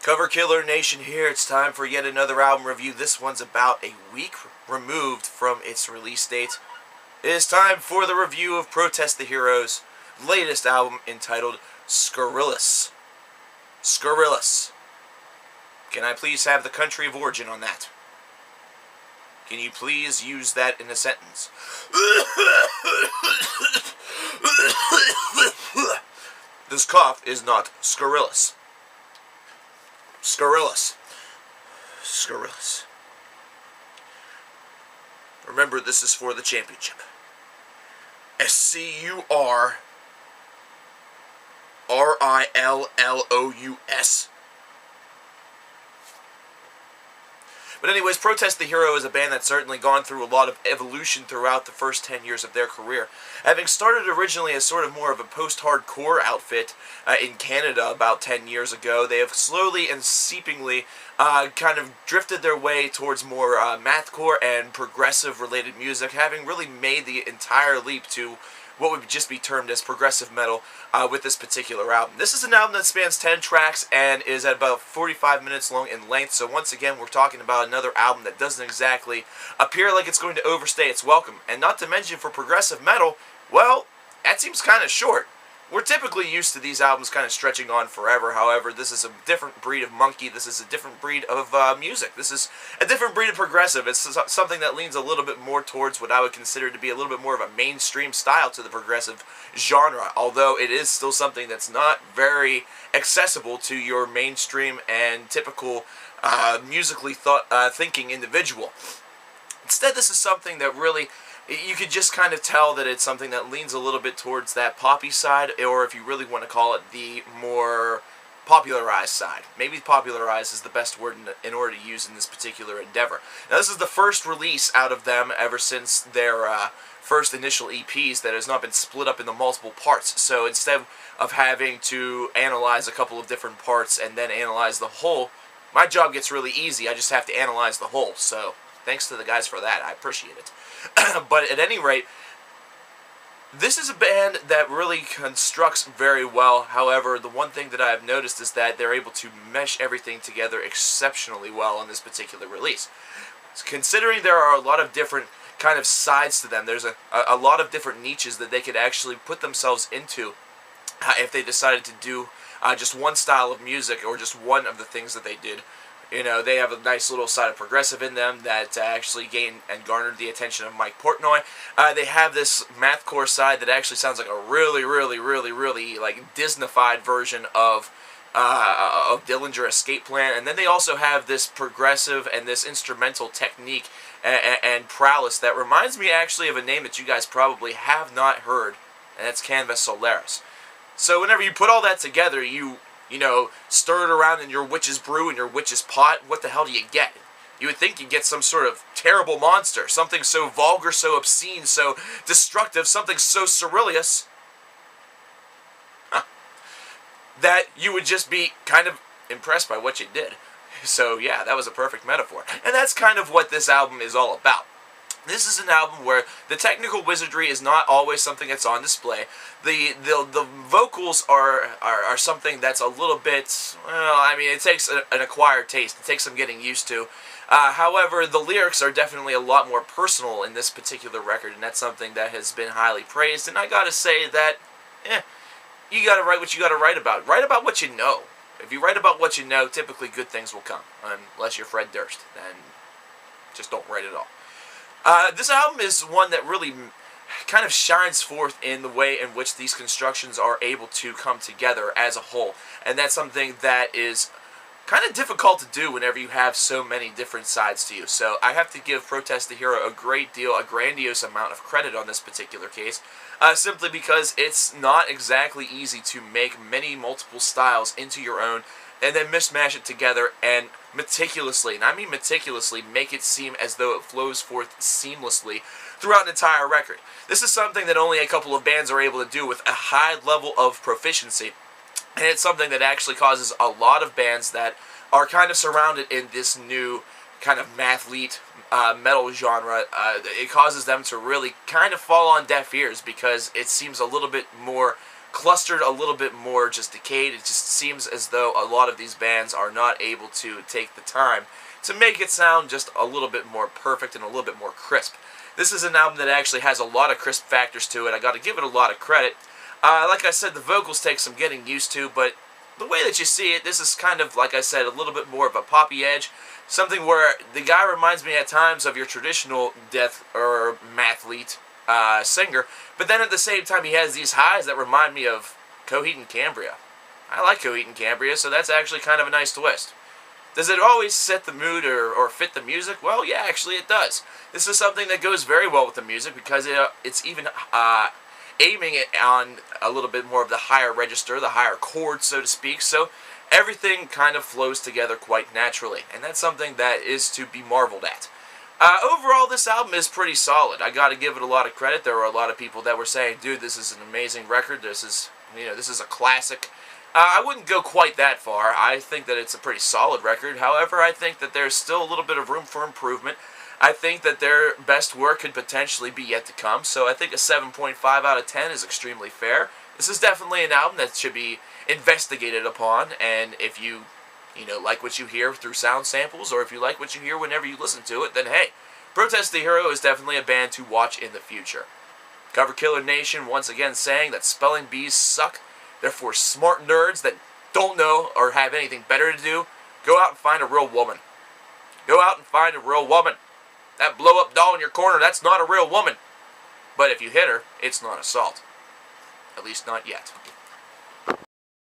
Coverkillernation here. It's time for yet another album review. This one's about a week removed from its release date. It is time for the review of Protest the Hero's latest album entitled Scurrilous. Scurrilous. Can I please have the country of origin on that? Can you please use that in a sentence? This cough is not scurrilous. Scurrilous. Scurrilous. Remember, this is for the championship. Scurrilous. But anyways, Protest the Hero is a band that's certainly gone through a lot of evolution throughout the first 10 years of their career. Having started originally as sort of more of a post-hardcore outfit in Canada about 10 years ago, they have slowly and seepingly kind of drifted their way towards more mathcore and progressive-related music, having really made the entire leap to what would just be termed as progressive metal with this particular album. This is an album that spans 10 tracks and is at about 45 minutes long in length, so once again we're talking about another album that doesn't exactly appear like it's going to overstay its welcome. And not to mention, for progressive metal, well, that seems kind of short. We're typically used to these albums kind of stretching on forever. However, this is a different breed of monkey. This is a different breed of music. This is a different breed of progressive. It's something that leans a little bit more towards what I would consider to be a little bit more of a mainstream style to the progressive genre, although it is still something that's not very accessible to your mainstream and typical musically thinking individual. Instead, this is something that really, you could just kind of tell that it's something that leans a little bit towards that poppy side, or if you really want to call it, the more popularized side. Maybe popularized is the best word in order to use in this particular endeavor. Now, this is the first release out of them ever since their first initial EPs that has not been split up into multiple parts. So instead of having to analyze a couple of different parts and then analyze the whole, my job gets really easy. I just have to analyze the whole. So thanks to the guys for that. I appreciate it. But at any rate, this is a band that really constructs very well. However, the one thing that I have noticed is that they're able to mesh everything together exceptionally well on this particular release. Considering there are a lot of different kind of sides to them, there's a lot of different niches that they could actually put themselves into if they decided to do just one style of music or just one of the things that they did. You know, they have a nice little side of progressive in them that actually gained and garnered the attention of Mike Portnoy. They have this mathcore side that actually sounds like a really like Disney-fied version of Dillinger Escape Plan. And then they also have this progressive and this instrumental technique and prowess that reminds me actually of a name that you guys probably have not heard, and that's Canvas Solaris. So whenever you put all that together, you know, stir it around in your witch's brew and your witch's pot, what the hell do you get? You would think you'd get some sort of terrible monster, something so vulgar, so obscene, so destructive, something so scurrilous, that you would just be kind of impressed by what you did. So yeah, that was a perfect metaphor. And that's kind of what this album is all about. This is an album where the technical wizardry is not always something that's on display. The vocals are something that's a little bit, well, I mean, it takes an acquired taste. It takes some getting used to. However, the lyrics are definitely a lot more personal in this particular record, and that's something that has been highly praised. And I gotta say that, you gotta write what you gotta write about. Write about what you know. If you write about what you know, typically good things will come. Unless you're Fred Durst, then just don't write at all. This album is one that really kind of shines forth in the way in which these constructions are able to come together as a whole. And that's something that is kind of difficult to do whenever you have so many different sides to you. So I have to give Protest the Hero a grandiose amount of credit on this particular case, simply because it's not exactly easy to make multiple styles into your own and then mishmash it together and meticulously, and I mean meticulously, make it seem as though it flows forth seamlessly throughout an entire record. This is something that only a couple of bands are able to do with a high level of proficiency, and it's something that actually causes a lot of bands that are kind of surrounded in this new kind of mathlete metal genre, it causes them to really kind of fall on deaf ears because it seems a little bit more clustered a little bit more, just decayed. It just seems as though a lot of these bands are not able to take the time to make it sound just a little bit more perfect and a little bit more crisp. This is an album that actually has a lot of crisp factors to it. I got to give it a lot of credit. Like I said, the vocals take some getting used to, but the way that you see it, this is kind of, like I said, a little bit more of a poppy edge. Something where the guy reminds me at times of your traditional death or mathlete singer, but then at the same time he has these highs that remind me of Coheed and Cambria. I like Coheed and Cambria, so that's actually kind of a nice twist. Does it always set the mood or fit the music? Well, yeah, actually it does. This is something that goes very well with the music because it's even aiming it on a little bit more of the higher register, the higher chords, so to speak, so everything kind of flows together quite naturally, and that's something that is to be marveled at. Overall, this album is pretty solid. I gotta give it a lot of credit. There were a lot of people that were saying, dude, this is an amazing record, this is a classic. I wouldn't go quite that far. I think that it's a pretty solid record. However, I think that there's still a little bit of room for improvement. I think that their best work could potentially be yet to come, so I think a 7.5 out of 10 is extremely fair. This is definitely an album that should be investigated upon, and if you like what you hear through sound samples, or if you like what you hear whenever you listen to it, then hey, Protest the Hero is definitely a band to watch in the future. Coverkillernation once again saying that spelling bees suck. Therefore, smart nerds that don't know or have anything better to do, go out and find a real woman. Go out and find a real woman. That blow-up doll in your corner, that's not a real woman. But if you hit her, it's not assault. At least not yet.